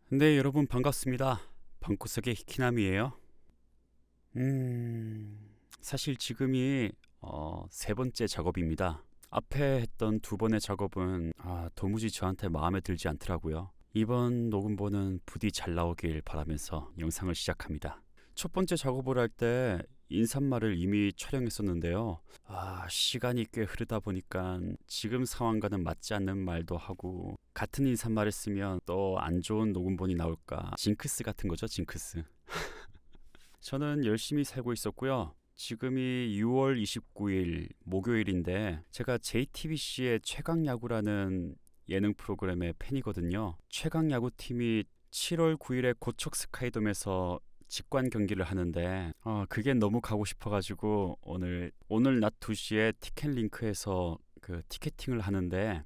네, 여러분 반갑습니다. 방구석의 히키남이에요. 사실 지금이 세 번째 작업입니다. 앞에 했던 두 번의 작업은 도무지 저한테 마음에 들지 않더라고요. 이번 녹음본은 부디 잘 나오길 바라면서 영상을 시작합니다. 첫 번째 작업을 할 때 인사말을 이미 촬영했었는데요. 시간이 꽤 흐르다 보니까 지금 상황과는 맞지 않는 말도 하고 같은 인사말을 쓰면 또 안 좋은 녹음본이 나올까 징크스 같은 거죠, 징크스. 저는 열심히 살고 있었고요. 지금이 6월 29일 목요일인데 제가 JTBC의 최강야구라는 예능 프로그램의 팬이거든요. 최강야구팀이 7월 9일에 고척 스카이돔에서 직관 경기를 하는데 그게 너무 가고 싶어가지고 오늘 낮 2시에 티켓링크에서 그 티켓팅을 하는데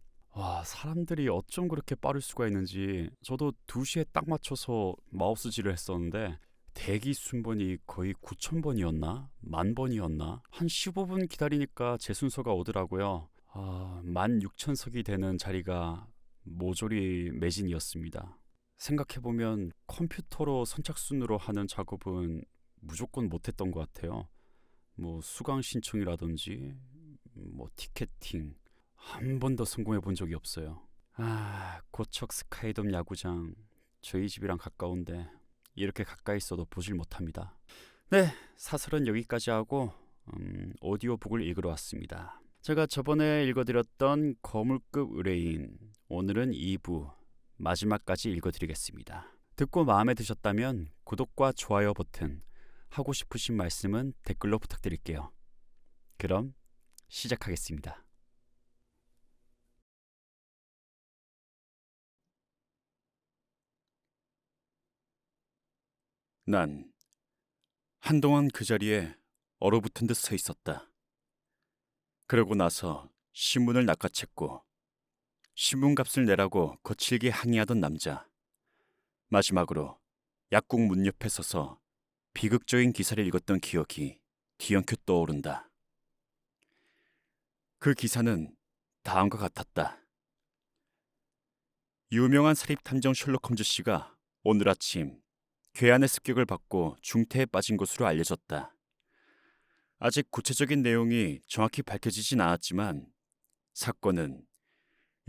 사람들이 어쩜 그렇게 빠를 수가 있는지 저도 2시에 딱 맞춰서 마우스질을 했었는데 대기 순번이 거의 9,000번이었나? 만 번이었나? 한 15분 기다리니까 제 순서가 오더라고요. 16,000석이 되는 자리가 모조리 매진이었습니다. 생각해보면 컴퓨터로 선착순으로 하는 작업은 무조건 못했던 것 같아요. 뭐 수강 신청이라든지 뭐 티켓팅 한 번도 성공해 본 적이 없어요. 고척 스카이돔 야구장 저희 집이랑 가까운데 이렇게 가까이 있어도 보질 못합니다. 네, 사설은 여기까지 하고 오디오북을 읽으러 왔습니다. 제가 저번에 읽어드렸던 거물급 의뢰인, 오늘은 2부 마지막까지 읽어드리겠습니다. 듣고 마음에 드셨다면 구독과 좋아요 버튼, 하고 싶으신 말씀은 댓글로 부탁드릴게요. 그럼 시작하겠습니다. 난 한동안 그 자리에 얼어붙은 듯 서 있었다. 그러고 나서 신문을 낚아챘고 신문값을 내라고 거칠게 항의하던 남자. 마지막으로 약국 문 옆에 서서 비극적인 기사를 읽었던 기억이 뒤엉켜 떠오른다. 그 기사는 다음과 같았다. 유명한 사립탐정 셜록 홈즈 씨가 오늘 아침 괴한의 습격을 받고 중태에 빠진 것으로 알려졌다. 아직 구체적인 내용이 정확히 밝혀지진 않았지만 사건은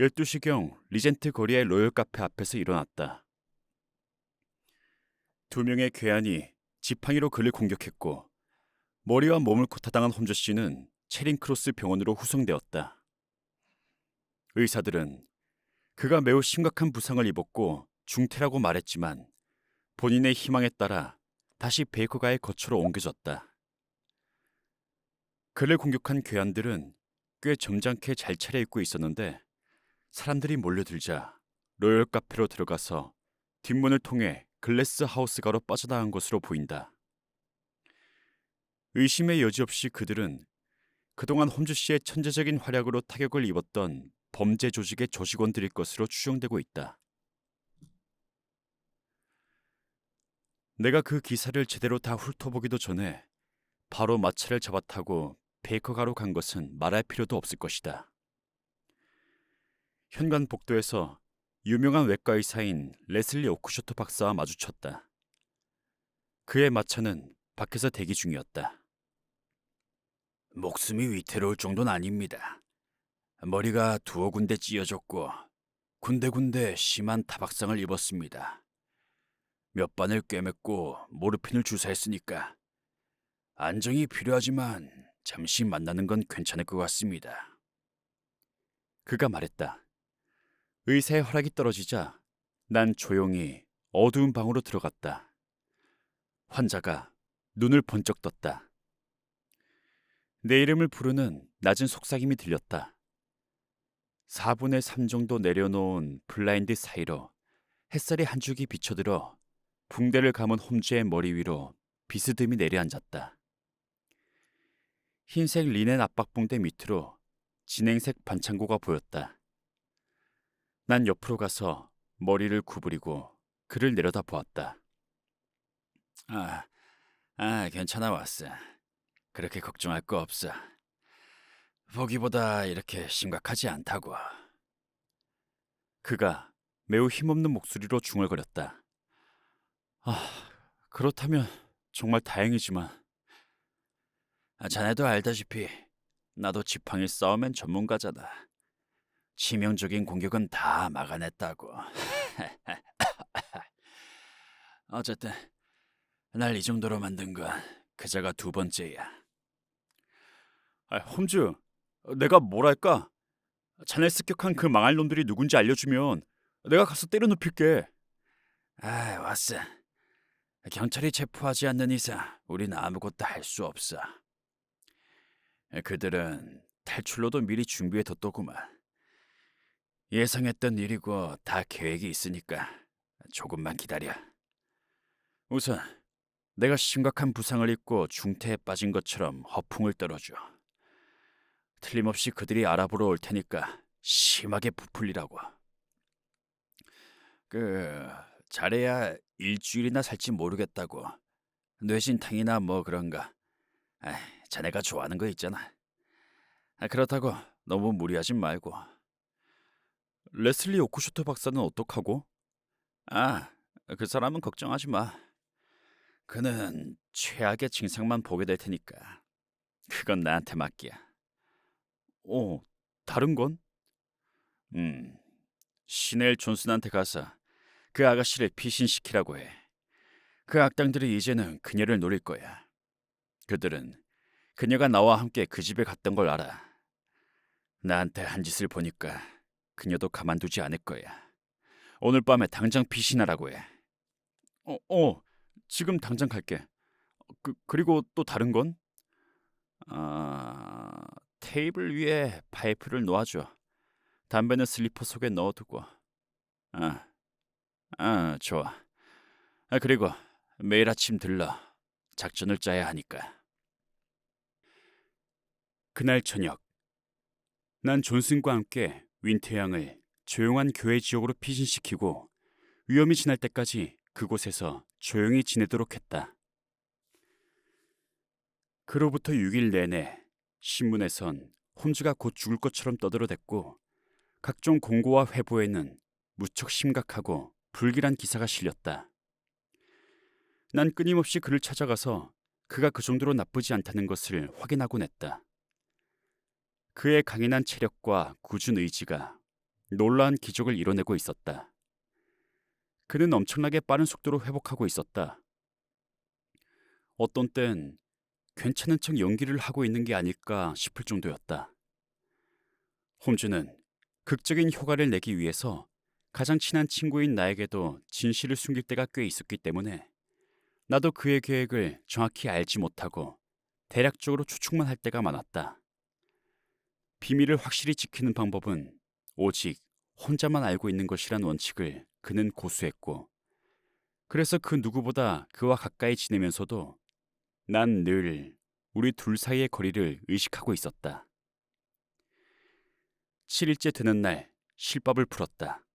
12시경 리젠트 거리의 로열 카페 앞에서 일어났다. 두 명의 괴한이 지팡이로 그를 공격했고 머리와 몸을 고타당한 홈즈 씨는 체링크로스 병원으로 후송되었다. 의사들은 그가 매우 심각한 부상을 입었고 중태라고 말했지만 본인의 희망에 따라 다시 베이커가의 거처로 옮겨졌다. 그를 공격한 괴한들은 꽤 점잖게 잘 차려입고 있었는데 사람들이 몰려들자 로열 카페로 들어가서 뒷문을 통해 글래스 하우스가로 빠져나간 것으로 보인다. 의심의 여지 없이 그들은 그동안 홈즈 씨의 천재적인 활약으로 타격을 입었던 범죄 조직의 조직원들일 것으로 추정되고 있다. 내가 그 기사를 제대로 다 훑어보기도 전에 바로 마차를 잡아타고 베이커가로 간 것은 말할 필요도 없을 것이다. 현관 복도에서 유명한 외과 의사인 레슬리 오크셔터 박사와 마주쳤다. 그의 마차는 밖에서 대기 중이었다. 목숨이 위태로울 정도는 아닙니다. 머리가 두어 군데 찢어졌고 군데군데 심한 타박상을 입었습니다. 몇 반을 꿰맸고 모르핀을 주사했으니까 안정이 필요하지만 잠시 만나는 건 괜찮을 것 같습니다. 그가 말했다. 의사의 허락이 떨어지자 난 조용히 어두운 방으로 들어갔다. 환자가 눈을 번쩍 떴다. 내 이름을 부르는 낮은 속삭임이 들렸다. 4분의 3 정도 내려놓은 블라인드 사이로 햇살이 한 줄기 비쳐들어 붕대를 감은 홈즈의 머리 위로 비스듬히 내려앉았다. 흰색 리넨 압박붕대 밑으로 진행색 반창고가 보였다. 난 옆으로 가서 머리를 구부리고 그를 내려다 보았다. 괜찮아 왔어. 그렇게 걱정할 거 없어. 보기보다 이렇게 심각하지 않다고. 그가 매우 힘없는 목소리로 중얼거렸다. 그렇다면 정말 다행이지만. 자네도 알다시피 나도 지팡이 싸움엔 전문가잖아. 치명적인 공격은 다 막아냈다고. 어쨌든 날 이 정도로 만든 건 그자가 두 번째야. 홈즈, 내가 뭐랄까? 자네 습격한 그 망할 놈들이 누군지 알려주면 내가 가서 때려 눕힐게. 왓슨. 경찰이 체포하지 않는 이상 우린 아무것도 할 수 없어. 그들은 탈출로도 미리 준비해뒀더구만. 예상했던 일이고 다 계획이 있으니까 조금만 기다려. 우선 내가 심각한 부상을 입고 중태에 빠진 것처럼 허풍을 떨어줘. 틀림없이 그들이 알아보러 올 테니까 심하게 부풀리라고. 잘해야 일주일이나 살지 모르겠다고. 뇌진탕이나 뭐 그런가. 자네가 좋아하는 거 있잖아. 그렇다고 너무 무리하진 말고. 레슬리 오쿠쇼토 박사는 어떡하고? 그 사람은 걱정하지 마. 그는 최악의 증상만 보게 될 테니까 그건 나한테 맡겨. 다른 건? 시넬 존슨한테 가서 그 아가씨를 피신시키라고 해. 그 악당들이 이제는 그녀를 노릴 거야. 그들은 그녀가 나와 함께 그 집에 갔던 걸 알아. 나한테 한 짓을 보니까 그녀도 가만두지 않을 거야. 오늘 밤에 당장 피신하라고 해. 지금 당장 갈게. 그리고 또 다른 건? 테이블 위에 파이프를 놓아줘. 담배는 슬리퍼 속에 넣어두고. 좋아. 그리고 매일 아침 들러. 작전을 짜야 하니까. 그날 저녁, 난 존슨과 함께 윈터 양을 조용한 교회 지역으로 피신시키고 위험이 지날 때까지 그곳에서 조용히 지내도록 했다. 그로부터 6일 내내 신문에선 홈즈가 곧 죽을 것처럼 떠들어댔고 각종 공고와 회보에는 무척 심각하고 불길한 기사가 실렸다. 난 끊임없이 그를 찾아가서 그가 그 정도로 나쁘지 않다는 것을 확인하곤 했다. 그의 강인한 체력과 굳은 의지가 놀라운 기적을 이뤄내고 있었다. 그는 엄청나게 빠른 속도로 회복하고 있었다. 어떤 땐 괜찮은 척 연기를 하고 있는 게 아닐까 싶을 정도였다. 홈즈는 극적인 효과를 내기 위해서 가장 친한 친구인 나에게도 진실을 숨길 때가 꽤 있었기 때문에 나도 그의 계획을 정확히 알지 못하고 대략적으로 추측만 할 때가 많았다. 비밀을 확실히 지키는 방법은 오직 혼자만 알고 있는 것이란 원칙을 그는 고수했고, 그래서 그 누구보다 그와 가까이 지내면서도 난 늘 우리 둘 사이의 거리를 의식하고 있었다. 7일째 되는 날 실밥을 풀었다.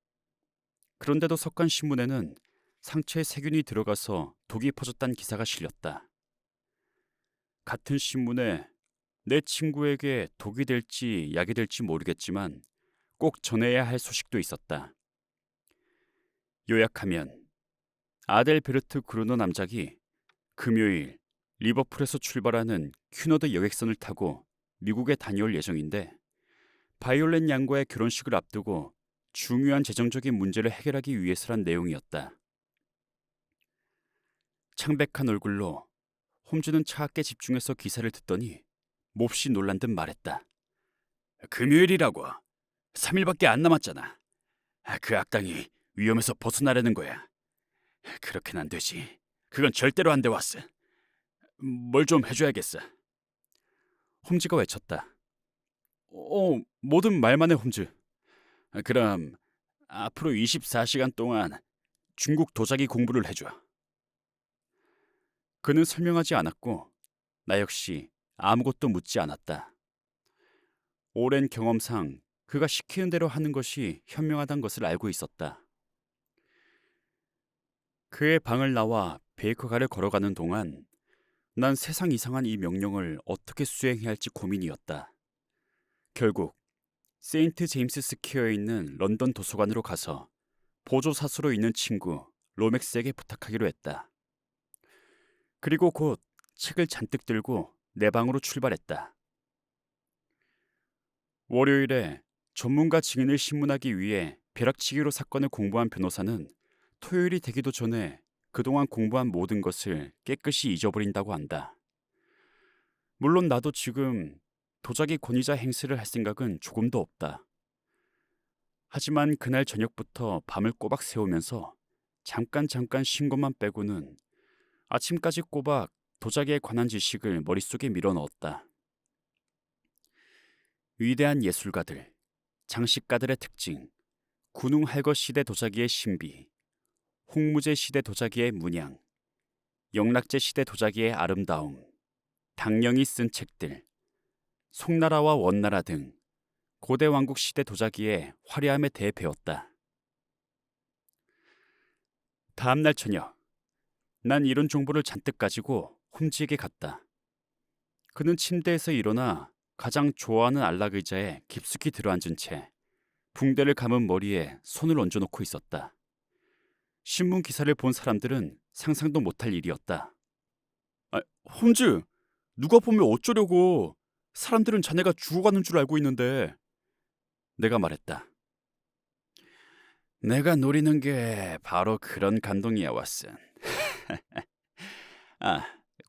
그런데도 석간 신문에는 상처에 세균이 들어가서 독이 퍼졌다는 기사가 실렸다. 같은 신문에 내 친구에게 독이 될지 약이 될지 모르겠지만 꼭 전해야 할 소식도 있었다. 요약하면 아델베르트 그루너 남작이 금요일 리버풀에서 출발하는 큐너드 여객선을 타고 미국에 다녀올 예정인데 바이올렛 양과의 결혼식을 앞두고 중요한 재정적인 문제를 해결하기 위해서란 내용이었다. 창백한 얼굴로 홈즈는 차갑게 집중해서 기사를 듣더니 몹시 놀란 듯 말했다. 금요일이라고. 3일밖에 안 남았잖아. 그 악당이 위험에서 벗어나려는 거야. 그렇게는 안 되지. 그건 절대로 안 돼, 왓슨. 뭘 좀 해줘야겠어. 홈즈가 외쳤다. 뭐든 말만 해, 홈즈. 그럼 앞으로 24시간 동안 중국 도자기 공부를 해줘. 그는 설명하지 않았고 나 역시 아무것도 묻지 않았다. 오랜 경험상 그가 시키는 대로 하는 것이 현명하다는 것을 알고 있었다. 그의 방을 나와 베이커가를 걸어가는 동안 난 세상 이상한 이 명령을 어떻게 수행해야 할지 고민이었다. 결국 세인트 제임스 스퀘어에 있는 런던 도서관으로 가서 보조 사수로 있는 친구 로맥스에게 부탁하기로 했다. 그리고 곧 책을 잔뜩 들고 내 방으로 출발했다. 월요일에 전문가 증인을 신문하기 위해 벼락치기로 사건을 공부한 변호사는 토요일이 되기도 전에 그동안 공부한 모든 것을 깨끗이 잊어버린다고 한다. 물론 나도 지금 도자기 권위자 행세를 할 생각은 조금도 없다. 하지만 그날 저녁부터 밤을 꼬박 새우면서 잠깐 쉰 것만 빼고는 아침까지 꼬박 도자기에 관한 지식을 머릿속에 밀어넣었다. 위대한 예술가들, 장식가들의 특징, 군웅할거 시대 도자기의 신비, 홍무제 시대 도자기의 문양, 영락제 시대 도자기의 아름다움, 당령이 쓴 책들, 송나라와 원나라 등 고대 왕국 시대 도자기의 화려함에 대해 배웠다. 다음 날 저녁, 난 이런 정보를 잔뜩 가지고 홈즈에게 갔다. 그는 침대에서 일어나 가장 좋아하는 안락 의자에 깊숙이 들어앉은 채 붕대를 감은 머리에 손을 얹어놓고 있었다. 신문 기사를 본 사람들은 상상도 못할 일이었다. 홈즈, 누가 보면 어쩌려고. 사람들은 자네가 죽어가는 줄 알고 있는데. 내가 말했다. 내가 노리는 게 바로 그런 감동이야, 왓슨.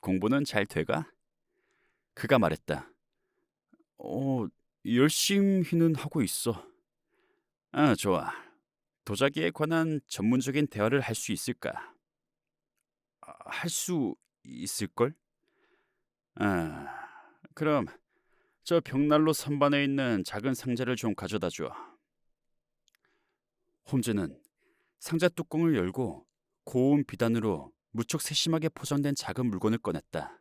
공부는 잘 돼가? 그가 말했다. 열심히는 하고 있어. 좋아. 도자기에 관한 전문적인 대화를 할 수 있을까? 할 수 있을걸? 그럼 저 벽난로 선반에 있는 작은 상자를 좀 가져다 줘. 홈즈는 상자 뚜껑을 열고 고운 비단으로 무척 세심하게 포장된 작은 물건을 꺼냈다.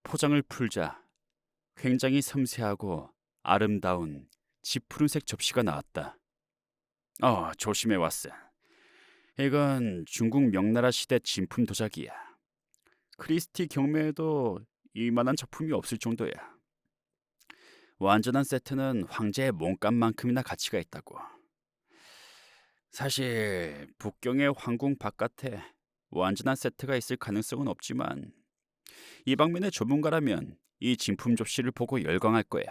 포장을 풀자 굉장히 섬세하고 아름다운 짙푸른색 접시가 나왔다. 조심해 왓슨. 이건 중국 명나라 시대 진품 도자기야. 크리스티 경매에도 이만한 작품이 없을 정도야. 완전한 세트는 황제의 몸값만큼이나 가치가 있다고. 사실 북경의皇궁 바깥에 완전한 세트가 있을 가능성은 없지만 이 방면의 전문가라면 이 진품 접시를 보고 열광할 거야.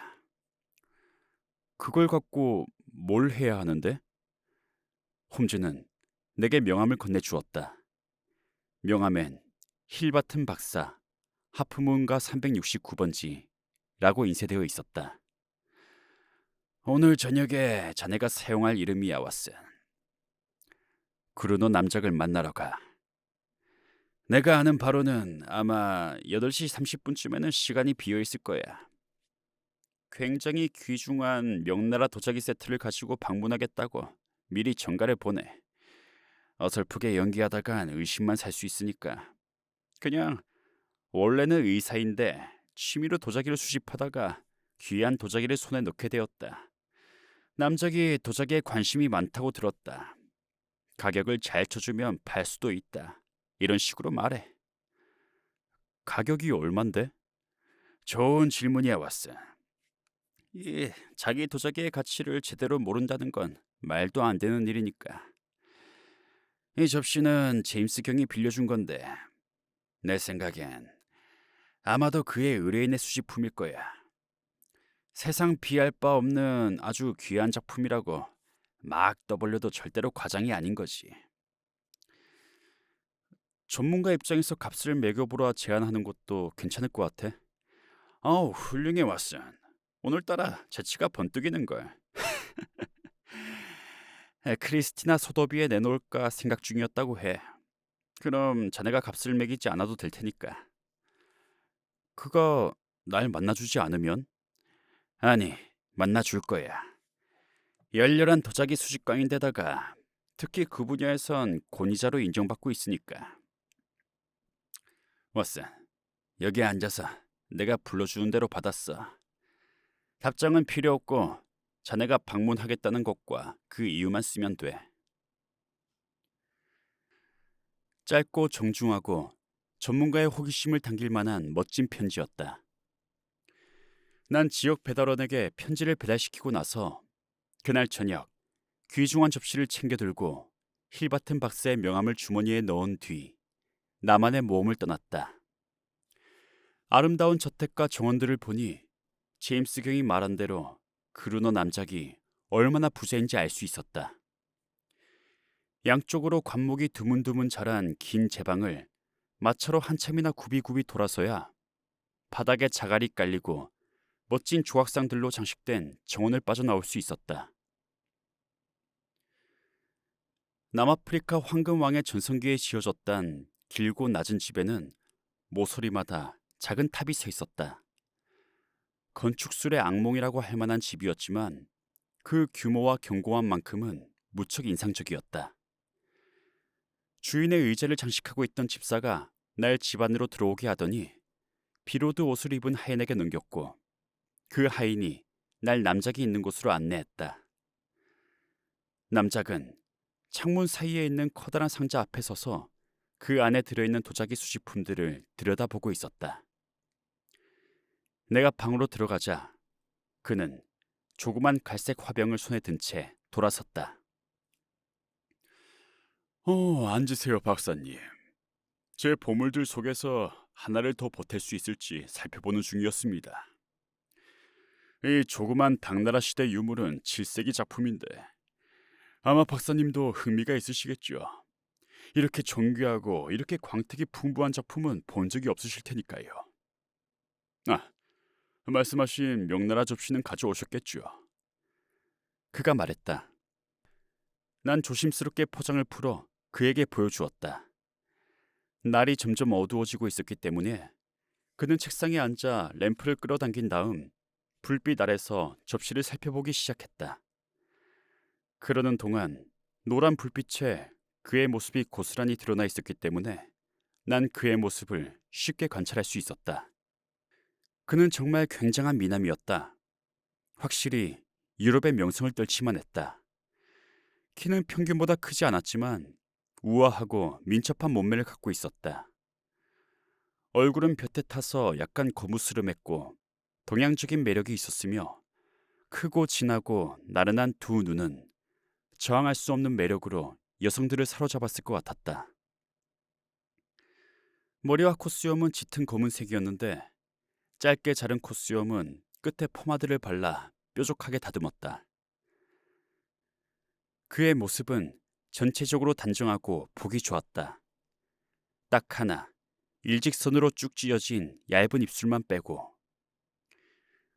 그걸 갖고 뭘 해야 하는데? 홈즈는 내게 명함을 건네주었다. 명함엔 힐바튼 박사, 하프문가 369번지라고 인쇄되어 있었다. 오늘 저녁에 자네가 사용할 이름이야, 왓슨. 그루노 남작을 만나러 가. 내가 아는 바로는 아마 8시 30분쯤에는 시간이 비어 있을 거야. 굉장히 귀중한 명나라 도자기 세트를 가지고 방문하겠다고 미리 전가를 보내. 어설프게 연기하다간 의심만 살 수 있으니까. 그냥 원래는 의사인데 취미로 도자기를 수집하다가 귀한 도자기를 손에 넣게 되었다. 남작이 도자기에 관심이 많다고 들었다. 가격을 잘 쳐주면 팔 수도 있다. 이런 식으로 말해. 가격이 얼만데? 좋은 질문이야, 왓슨. 자기 도자기의 가치를 제대로 모른다는 건 말도 안 되는 일이니까. 이 접시는 제임스 경이 빌려준 건데 내 생각엔 아마도 그의 의뢰인의 수집품일 거야. 세상 비할 바 없는 아주 귀한 작품이라고 막 떠벌려도 절대로 과장이 아닌 거지. 전문가 입장에서 값을 매겨보라 제안하는 것도 괜찮을 것 같아. 훌륭해 왓슨. 오늘따라 재치가 번뜩이는걸. 크리스티나 소더비에 내놓을까 생각 중이었다고 해. 그럼 자네가 값을 매기지 않아도 될 테니까. 그가 날 만나주지 않으면? 아니, 만나줄 거야. 열렬한 도자기 수집광인데다가 특히 그 분야에선 권위자로 인정받고 있으니까. 왓슨, 여기 앉아서 내가 불러주는 대로 받았어. 답장은 필요 없고 자네가 방문하겠다는 것과 그 이유만 쓰면 돼. 짧고 정중하고 전문가의 호기심을 당길 만한 멋진 편지였다. 난 지역 배달원에게 편지를 배달시키고 나서 그날 저녁 귀중한 접시를 챙겨 들고 힐바튼 박사의 명함을 주머니에 넣은 뒤 나만의 모험을 떠났다. 아름다운 저택과 정원들을 보니 제임스 경이 말한 대로 그루너 남작이 얼마나 부자인지 알 수 있었다. 양쪽으로 관목이 드문드문 자란 긴 제방을 마차로 한참이나 굽이굽이 돌아서야 바닥에 자갈이 깔리고 멋진 조각상들로 장식된 정원을 빠져나올 수 있었다. 남아프리카 황금왕의 전성기에 지어졌던 길고 낮은 집에는 모서리마다 작은 탑이 서 있었다. 건축술의 악몽이라고 할 만한 집이었지만 그 규모와 견고함만큼은 무척 인상적이었다. 주인의 의자를 장식하고 있던 집사가 날 집 안으로 들어오게 하더니 비로드 옷을 입은 하인에게 넘겼고 그 하인이 날 남작이 있는 곳으로 안내했다. 남작은 창문 사이에 있는 커다란 상자 앞에 서서 그 안에 들어있는 도자기 수집품들을 들여다보고 있었다. 내가 방으로 들어가자 그는 조그만 갈색 화병을 손에 든 채 돌아섰다. 앉으세요, 박사님. 제 보물들 속에서 하나를 더 보탤 수 있을지 살펴보는 중이었습니다. 이 조그만 당나라 시대 유물은 7세기 작품인데 아마 박사님도 흥미가 있으시겠죠. 이렇게 정교하고 이렇게 광택이 풍부한 작품은 본 적이 없으실 테니까요. 말씀하신 명나라 접시는 가져오셨겠죠. 그가 말했다. 난 조심스럽게 포장을 풀어 그에게 보여주었다. 날이 점점 어두워지고 있었기 때문에 그는 책상에 앉아 램프를 끌어당긴 다음 불빛 아래서 접시를 살펴보기 시작했다. 그러는 동안 노란 불빛에 그의 모습이 고스란히 드러나 있었기 때문에 난 그의 모습을 쉽게 관찰할 수 있었다. 그는 정말 굉장한 미남이었다. 확실히 유럽의 명성을 떨치만 했다. 키는 평균보다 크지 않았지만 우아하고 민첩한 몸매를 갖고 있었다. 얼굴은 볕에 타서 약간 거무스름했고 동양적인 매력이 있었으며 크고 진하고 나른한 두 눈은 저항할 수 없는 매력으로 여성들을 사로잡았을 것 같았다. 머리와 콧수염은 짙은 검은색이었는데 짧게 자른 콧수염은 끝에 포마드를 발라 뾰족하게 다듬었다. 그의 모습은 전체적으로 단정하고 보기 좋았다. 딱 하나, 일직선으로 쭉 찢어진 얇은 입술만 빼고.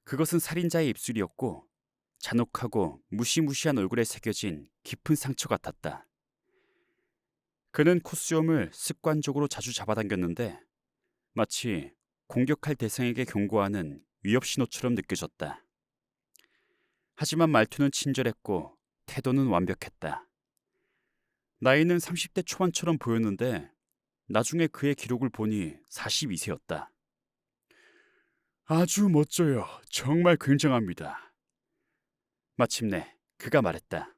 그것은 살인자의 입술이었고 잔혹하고 무시무시한 얼굴에 새겨진 깊은 상처 같았다. 그는 콧수염을 습관적으로 자주 잡아당겼는데 마치 공격할 대상에게 경고하는 위협 신호처럼 느껴졌다. 하지만 말투는 친절했고 태도는 완벽했다. 나이는 30대 초반처럼 보였는데 나중에 그의 기록을 보니 42세였다. 아주 멋져요. 정말 굉장합니다. 마침내 그가 말했다.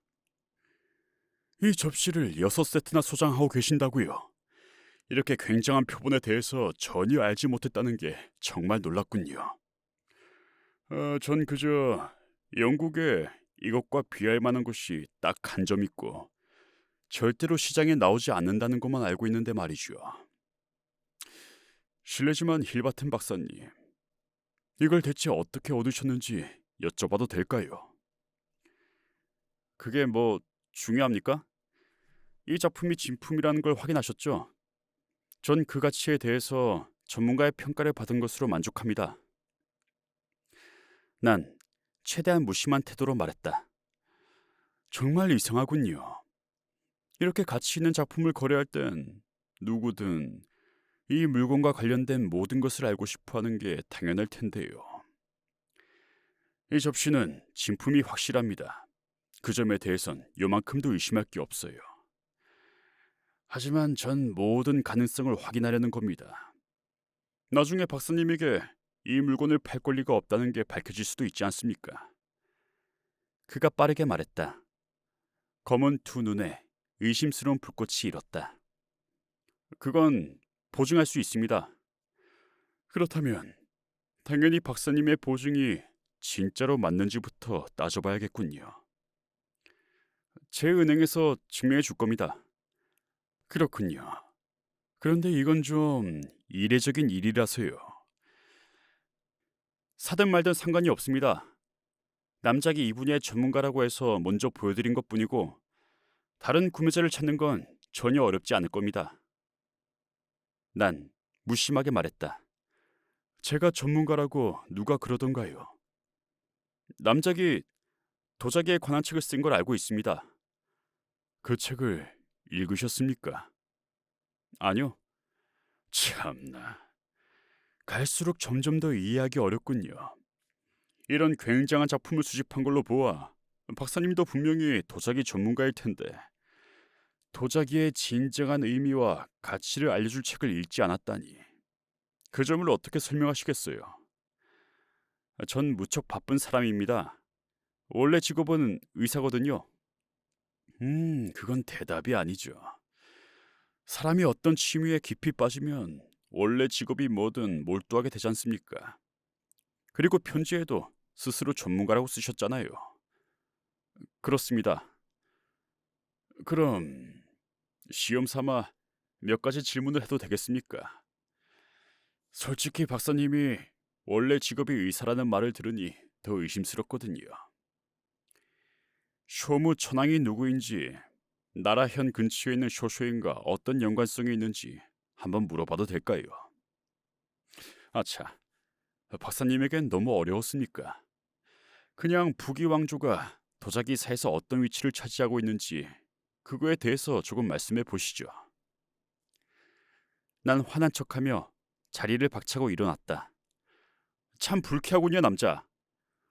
이 접시를 6세트나 소장하고 계신다고요. 이렇게 굉장한 표본에 대해서 전혀 알지 못했다는 게 정말 놀랍군요. 전 그저 영국에 이것과 비할 만한 것이 딱 한 점 있고 절대로 시장에 나오지 않는다는 것만 알고 있는데 말이죠. 실례지만 힐바튼 박사님, 이걸 대체 어떻게 얻으셨는지 여쭤봐도 될까요? 그게 뭐 중요합니까? 이 작품이 진품이라는 걸 확인하셨죠? 전 그 가치에 대해서 전문가의 평가를 받은 것으로 만족합니다. 난 최대한 무심한 태도로 말했다. 정말 이상하군요. 이렇게 가치 있는 작품을 거래할 땐 누구든 이 물건과 관련된 모든 것을 알고 싶어하는 게 당연할 텐데요. 이 접시는 진품이 확실합니다. 그 점에 대해선 요만큼도 의심할 게 없어요. 하지만 전 모든 가능성을 확인하려는 겁니다. 나중에 박사님에게 이 물건을 팔 권리가 없다는 게 밝혀질 수도 있지 않습니까? 그가 빠르게 말했다. 검은 두 눈에 의심스러운 불꽃이 일었다. 그건 보증할 수 있습니다. 그렇다면 당연히 박사님의 보증이 진짜로 맞는지부터 따져봐야겠군요. 제 은행에서 증명해 줄 겁니다. 그렇군요. 그런데 이건 좀 이례적인 일이라서요. 사든 말든 상관이 없습니다. 남작이 이 분야의 전문가라고 해서 먼저 보여드린 것뿐이고 다른 구매자를 찾는 건 전혀 어렵지 않을 겁니다. 난 무심하게 말했다. 제가 전문가라고 누가 그러던가요? 남작이 도자기에 관한 책을 쓴 걸 알고 있습니다. 그 책을 읽으셨습니까? 아니요. 참나. 갈수록 점점 더 이해하기 어렵군요. 이런 굉장한 작품을 수집한 걸로 보아 박사님도 분명히 도자기 전문가일 텐데 도자기의 진정한 의미와 가치를 알려줄 책을 읽지 않았다니 그 점을 어떻게 설명하시겠어요? 전 무척 바쁜 사람입니다. 원래 직업은 의사거든요. 그건 대답이 아니죠. 사람이 어떤 취미에 깊이 빠지면 원래 직업이 뭐든 몰두하게 되지 않습니까? 그리고 편지에도 스스로 전문가라고 쓰셨잖아요. 그렇습니다. 그럼 시험 삼아 몇 가지 질문을 해도 되겠습니까? 솔직히 박사님이 원래 직업이 의사라는 말을 들으니 더 의심스럽거든요. 쇼무 천황이 누구인지 나라 현 근처에 있는 쇼쇼인과 어떤 연관성이 있는지 한번 물어봐도 될까요? 아차, 박사님에겐 너무 어려웠습니까? 그냥 부귀 왕조가 도자기사에서 어떤 위치를 차지하고 있는지 그거에 대해서 조금 말씀해 보시죠. 난 화난 척하며 자리를 박차고 일어났다. 참 불쾌하군요, 남자.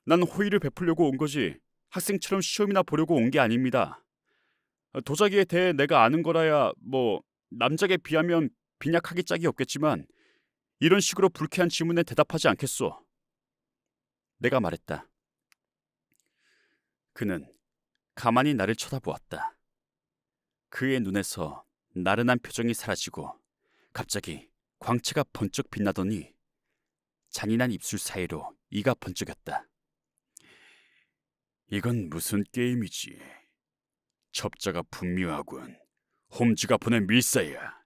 난 호의를 베풀려고 온 거지 학생처럼 시험이나 보려고 온 게 아닙니다. 도자기에 대해 내가 아는 거라야 뭐 남작에 비하면 빈약하기 짝이 없겠지만 이런 식으로 불쾌한 질문에 대답하지 않겠소. 내가 말했다. 그는 가만히 나를 쳐다보았다. 그의 눈에서 나른한 표정이 사라지고 갑자기 광채가 번쩍 빛나더니 잔인한 입술 사이로 이가 번쩍였다. 이건 무슨 게임이지? 첩자가 분묘하군. 홈즈가 보낸 밀사야.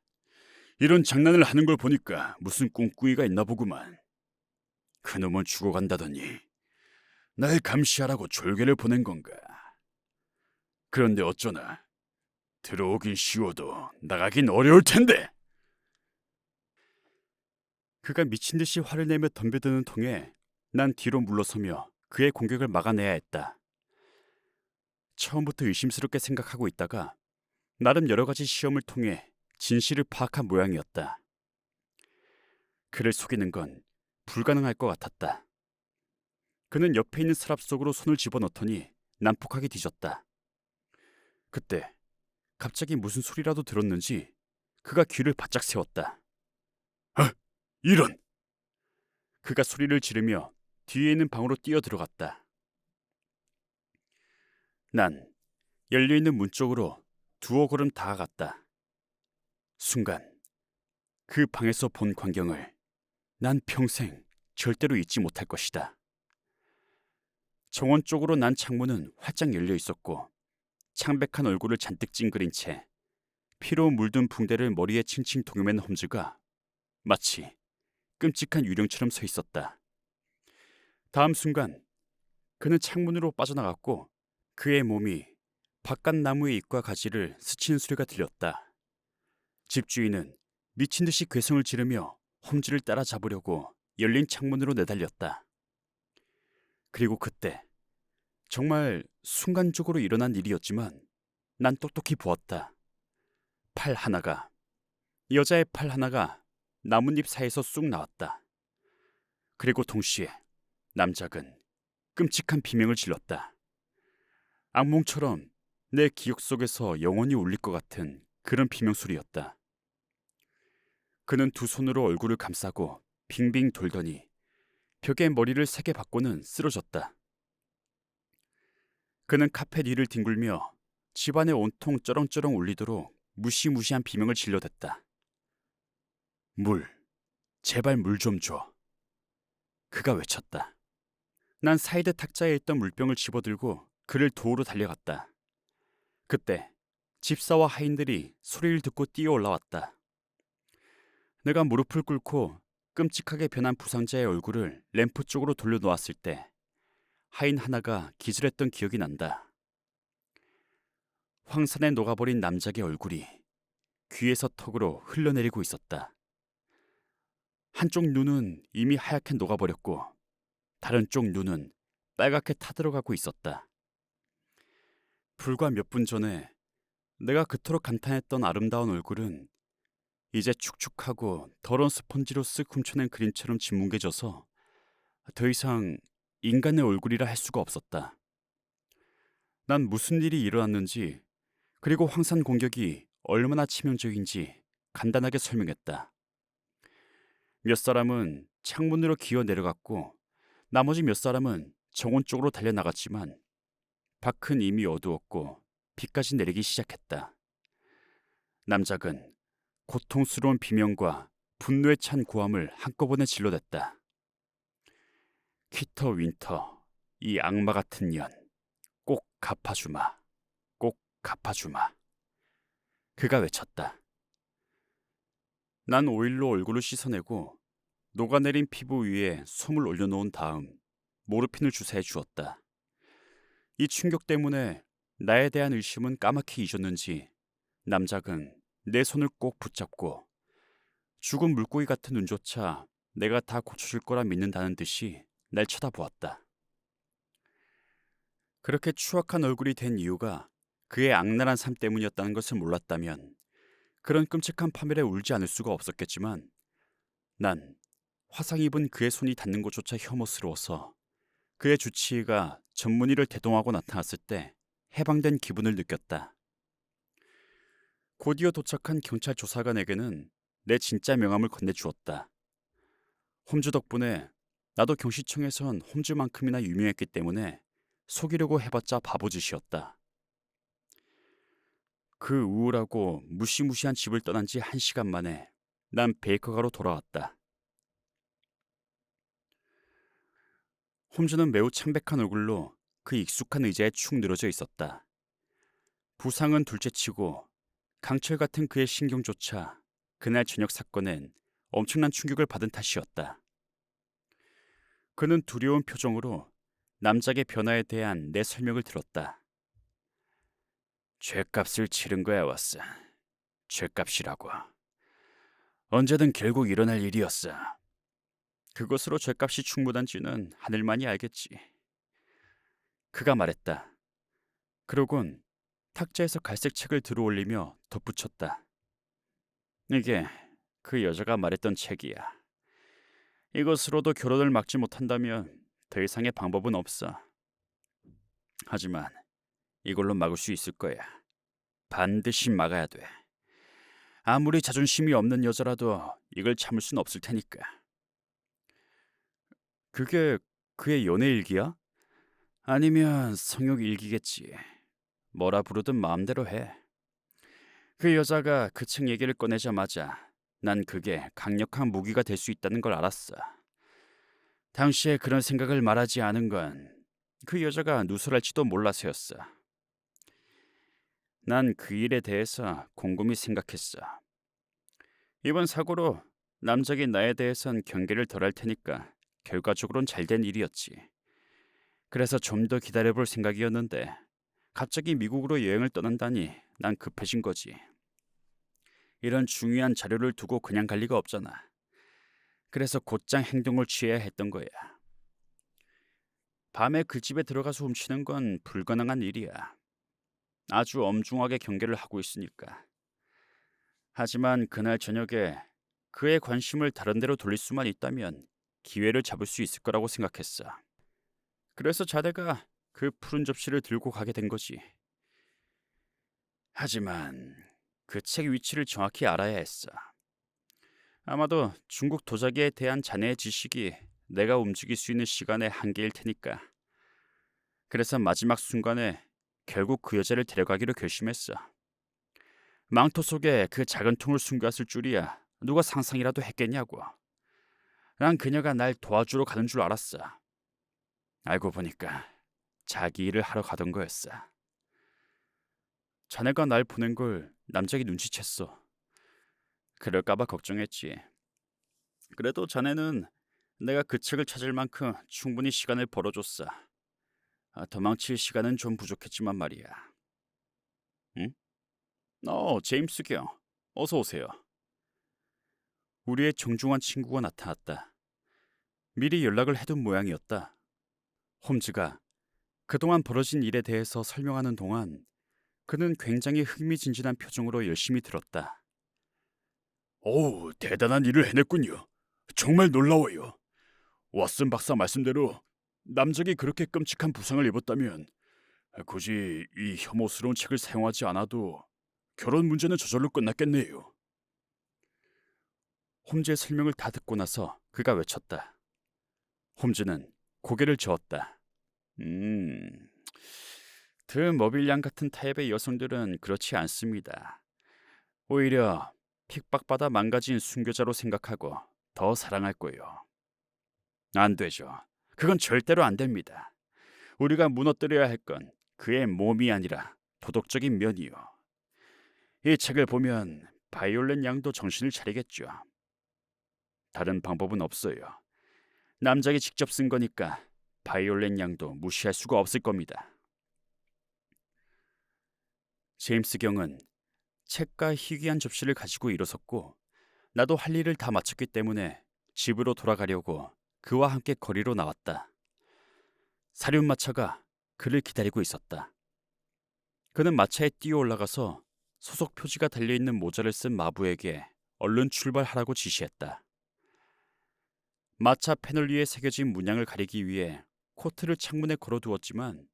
이런 장난을 하는 걸 보니까 무슨 꿍꿍이가 있나 보구만. 그놈은 죽어간다더니 날 감시하라고 졸개를 보낸 건가? 그런데 어쩌나 들어오긴 쉬워도 나가긴 어려울 텐데. 그가 미친 듯이 화를 내며 덤벼드는 통에 난 뒤로 물러서며 그의 공격을 막아내야 했다. 처음부터 의심스럽게 생각하고 있다가 나름 여러 가지 시험을 통해 진실을 파악한 모양이었다. 그를 속이는 건 불가능할 것 같았다. 그는 옆에 있는 서랍 속으로 손을 집어넣더니 난폭하게 뒤졌다. 그때 갑자기 무슨 소리라도 들었는지 그가 귀를 바짝 세웠다. 이런! 그가 소리를 지르며 뒤에 있는 방으로 뛰어 들어갔다. 난 열려있는 문 쪽으로 두어 걸음 다가갔다. 순간 그 방에서 본 광경을 난 평생 절대로 잊지 못할 것이다. 정원 쪽으로 난 창문은 활짝 열려 있었고 창백한 얼굴을 잔뜩 찡그린 채 피로 물든 붕대를 머리에 칭칭 동여맨 홈즈가 마치 끔찍한 유령처럼 서 있었다. 다음 순간 그는 창문으로 빠져나갔고 그의 몸이 바깥 나무의 잎과 가지를 스치는 소리가 들렸다. 집주인은 미친 듯이 괴성을 지르며 홈즈를 따라잡으려고 열린 창문으로 내달렸다. 그리고 그때 정말 순간적으로 일어난 일이었지만 난 똑똑히 보았다. 팔 하나가, 여자의 팔 하나가 나뭇잎 사이에서 쑥 나왔다. 그리고 동시에 남작은 끔찍한 비명을 질렀다. 악몽처럼 내 기억 속에서 영원히 울릴 것 같은 그런 비명소리였다. 그는 두 손으로 얼굴을 감싸고 빙빙 돌더니 벽에 머리를 세게 박고는 쓰러졌다. 그는 카펫 위를 뒹굴며 집안에 온통 쩌렁쩌렁 울리도록 무시무시한 비명을 질러댔다. 물, 제발 물 좀 줘. 그가 외쳤다. 난 사이드 탁자에 있던 물병을 집어들고 그를 도우러 달려갔다. 그때 집사와 하인들이 소리를 듣고 뛰어 올라왔다. 내가 무릎을 꿇고 끔찍하게 변한 부상자의 얼굴을 램프 쪽으로 돌려놓았을 때 하인 하나가 기절했던 기억이 난다. 황산에 녹아버린 남작의 얼굴이 귀에서 턱으로 흘러내리고 있었다. 한쪽 눈은 이미 하얗게 녹아버렸고 다른 쪽 눈은 빨갛게 타들어가고 있었다. 불과 몇 분 전에 내가 그토록 감탄했던 아름다운 얼굴은 이제 축축하고 더러운 스펀지로 쓱 훔쳐낸 그림처럼 짓뭉개져서 더 이상 인간의 얼굴이라 할 수가 없었다. 난 무슨 일이 일어났는지 그리고 황산 공격이 얼마나 치명적인지 간단하게 설명했다. 몇 사람은 창문으로 기어 내려갔고 나머지 몇 사람은 정원 쪽으로 달려나갔지만 밖은 이미 어두웠고 비까지 내리기 시작했다. 남작은 고통스러운 비명과 분노에 찬 고함을 한꺼번에 질러댔다. 키터 윈터, 이 악마 같은 년, 꼭 갚아주마, 꼭 갚아주마. 그가 외쳤다. 난 오일로 얼굴을 씻어내고 녹아내린 피부 위에 솜을 올려놓은 다음 모르핀을 주사해 주었다. 이 충격 때문에 나에 대한 의심은 까맣게 잊었는지 남작은 내 손을 꼭 붙잡고 죽은 물고기 같은 눈조차 내가 다 고쳐줄 거라 믿는다는 듯이 날 쳐다보았다. 그렇게 추악한 얼굴이 된 이유가 그의 악랄한 삶 때문이었다는 것을 몰랐다면 그런 끔찍한 파멸에 울지 않을 수가 없었겠지만 난 화상 입은 그의 손이 닿는 것조차 혐오스러워서 그의 주치의가 전문의를 대동하고 나타났을 때 해방된 기분을 느꼈다. 곧이어 도착한 경찰 조사관에게는 내 진짜 명함을 건네주었다. 홈즈 덕분에 나도 경시청에선 홈즈만큼이나 유명했기 때문에 속이려고 해봤자 바보짓이었다. 그 우울하고 무시무시한 집을 떠난 지 1시간 만에 난 베이커가로 돌아왔다. 홈즈는 매우 창백한 얼굴로 그 익숙한 의자에 축 늘어져 있었다. 부상은 둘째치고 강철 같은 그의 신경조차 그날 저녁 사건엔 엄청난 충격을 받은 탓이었다. 그는 두려운 표정으로 남작의 변화에 대한 내 설명을 들었다. 죗값을 치른 거야, 왓슨. 죗값이라고. 언제든 결국 일어날 일이었어. 그것으로 죗값이 충분한지는 하늘만이 알겠지. 그가 말했다. 그러곤 탁자에서 갈색 책을 들어올리며 덧붙였다. 이게 그 여자가 말했던 책이야. 이것으로도 결혼을 막지 못한다면 더 이상의 방법은 없어. 하지만 이걸로 막을 수 있을 거야. 반드시 막아야 돼. 아무리 자존심이 없는 여자라도 이걸 참을 순 없을 테니까. 그게 그의 연애 일기야? 아니면 성욕 일기겠지. 뭐라 부르든 마음대로 해. 그 여자가 그 책 얘기를 꺼내자마자 난 그게 강력한 무기가 될 수 있다는 걸 알았어. 당시에 그런 생각을 말하지 않은 건 그 여자가 누설할지도 몰라서였어. 난 그 일에 대해서 곰곰이 생각했어. 이번 사고로 남작이 나에 대해선 경계를 덜할 테니까 결과적으론 잘된 일이었지. 그래서 좀 더 기다려볼 생각이었는데 갑자기 미국으로 여행을 떠난다니 난 급해진 거지. 이런 중요한 자료를 두고 그냥 갈 리가 없잖아. 그래서 곧장 행동을 취해야 했던 거야. 밤에 그 집에 들어가서 훔치는 건 불가능한 일이야. 아주 엄중하게 경계를 하고 있으니까. 하지만 그날 저녁에 그의 관심을 다른 데로 돌릴 수만 있다면 기회를 잡을 수 있을 거라고 생각했어. 그래서 자대가 그 푸른 접시를 들고 가게 된 거지. 하지만 그 책 위치를 정확히 알아야 했어. 아마도 중국 도자기에 대한 자네의 지식이 내가 움직일 수 있는 시간의 한계일 테니까. 그래서 마지막 순간에 결국 그 여자를 데려가기로 결심했어. 망토 속에 그 작은 통을 숨겼을 줄이야 누가 상상이라도 했겠냐고. 난 그녀가 날 도와주러 가는 줄 알았어. 알고 보니까 자기 일을 하러 가던 거였어. 자네가 날 보낸 걸 남작이 눈치챘어. 그럴까봐 걱정했지. 그래도 자네는 내가 그 책을 찾을 만큼 충분히 시간을 벌어줬어. 도망칠 시간은 좀 부족했지만 말이야. 응? 제임스 경. 어서 오세요. 우리의 정중한 친구가 나타났다. 미리 연락을 해둔 모양이었다. 홈즈가 그동안 벌어진 일에 대해서 설명하는 동안 그는 굉장히 흥미진진한 표정으로 열심히 들었다. 오, 대단한 일을 해냈군요. 정말 놀라워요. 왓슨 박사 말씀대로 남작이 그렇게 끔찍한 부상을 입었다면 굳이 이 혐오스러운 책을 사용하지 않아도 결혼 문제는 저절로 끝났겠네요. 홈즈의 설명을 다 듣고 나서 그가 외쳤다. 홈즈는 고개를 저었다. 드머빌양 같은 타입의 여성들은 그렇지 않습니다. 오히려 핍박받아 망가진 순교자로 생각하고 더 사랑할 거예요. 안 되죠. 그건 절대로 안 됩니다. 우리가 무너뜨려야 할 건 그의 몸이 아니라 도덕적인 면이요. 이 책을 보면 바이올렛 양도 정신을 차리겠죠. 다른 방법은 없어요. 남작이 직접 쓴 거니까 바이올렛 양도 무시할 수가 없을 겁니다. 제임스 경은 책과 희귀한 접시를 가지고 일어섰고 나도 할 일을 다 마쳤기 때문에 집으로 돌아가려고 그와 함께 거리로 나왔다. 사륜마차가 그를 기다리고 있었다. 그는 마차에 뛰어 올라가서 소속 표지가 달려있는 모자를 쓴 마부에게 얼른 출발하라고 지시했다. 마차 패널 위에 새겨진 문양을 가리기 위해 코트를 창문에 걸어두었지만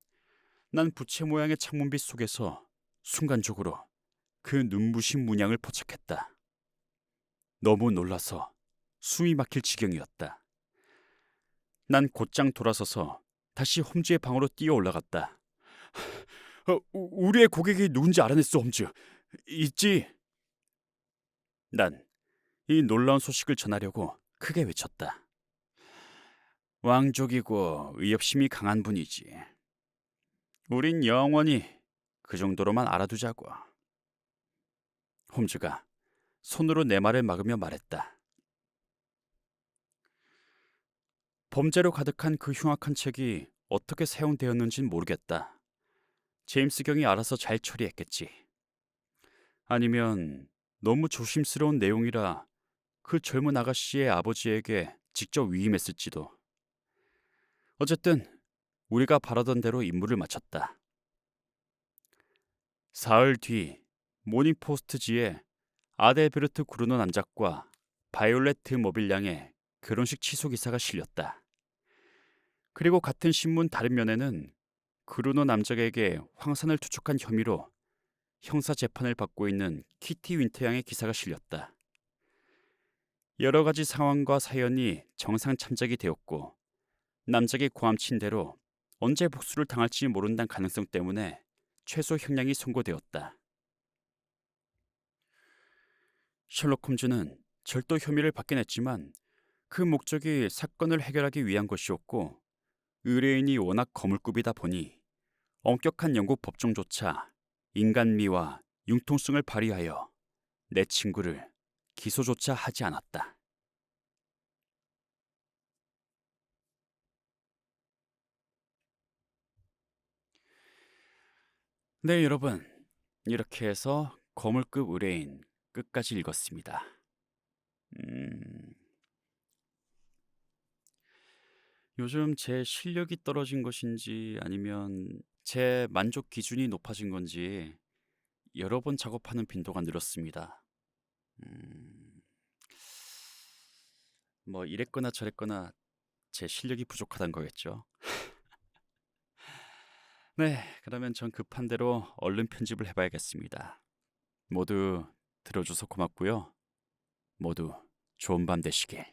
난 부채 모양의 창문빛 속에서 순간적으로 그 눈부신 문양을 포착했다. 너무 놀라서 숨이 막힐 지경이었다. 난 곧장 돌아서서 다시 홈즈의 방으로 뛰어 올라갔다. 우리의 고객이 누군지 알아냈어, 홈즈. 있지? 난 이 놀라운 소식을 전하려고 크게 외쳤다. 왕족이고 의협심이 강한 분이지. 우린 영원히 그 정도로만 알아두자고. 홈즈가 손으로 내 말을 막으며 말했다. 범죄로 가득한 그 흉악한 책이 어떻게 사용되었는진 모르겠다. 제임스 경이 알아서 잘 처리했겠지. 아니면 너무 조심스러운 내용이라 그 젊은 아가씨의 아버지에게 직접 위임했을지도. 어쨌든 우리가 바라던 대로 임무를 마쳤다. 사흘 뒤 모닝포스트지에 아델베르트 구르노 남작과 바이올렛 머빌량의 결혼식 취소 기사가 실렸다. 그리고 같은 신문 다른 면에는 그루노 남작에게 황산을 투척한 혐의로 형사 재판을 받고 있는 키티 윈터 양의 기사가 실렸다. 여러 가지 상황과 사연이 정상 참작이 되었고 남작이 고함친 대로 언제 복수를 당할지 모른다는 가능성 때문에 최소 형량이 선고되었다. 셜록 홈즈는 절도 혐의를 받긴 했지만 그 목적이 사건을 해결하기 위한 것이었고 의뢰인이 워낙 거물급이다 보니 엄격한 영국 법정조차 인간미와 융통성을 발휘하여 내 친구를 기소조차 하지 않았다. 네, 여러분. 이렇게 해서 거물급 의뢰인 끝까지 읽었습니다. 요즘 제 실력이 떨어진 것인지 아니면 제 만족 기준이 높아진 건지 여러 번 작업하는 빈도가 늘었습니다. 뭐 이랬거나 저랬거나 제 실력이 부족하단 거겠죠. 네, 그러면 전 급한 대로 얼른 편집을 해봐야겠습니다. 모두 들어줘서 고맙고요. 모두 좋은 밤 되시길.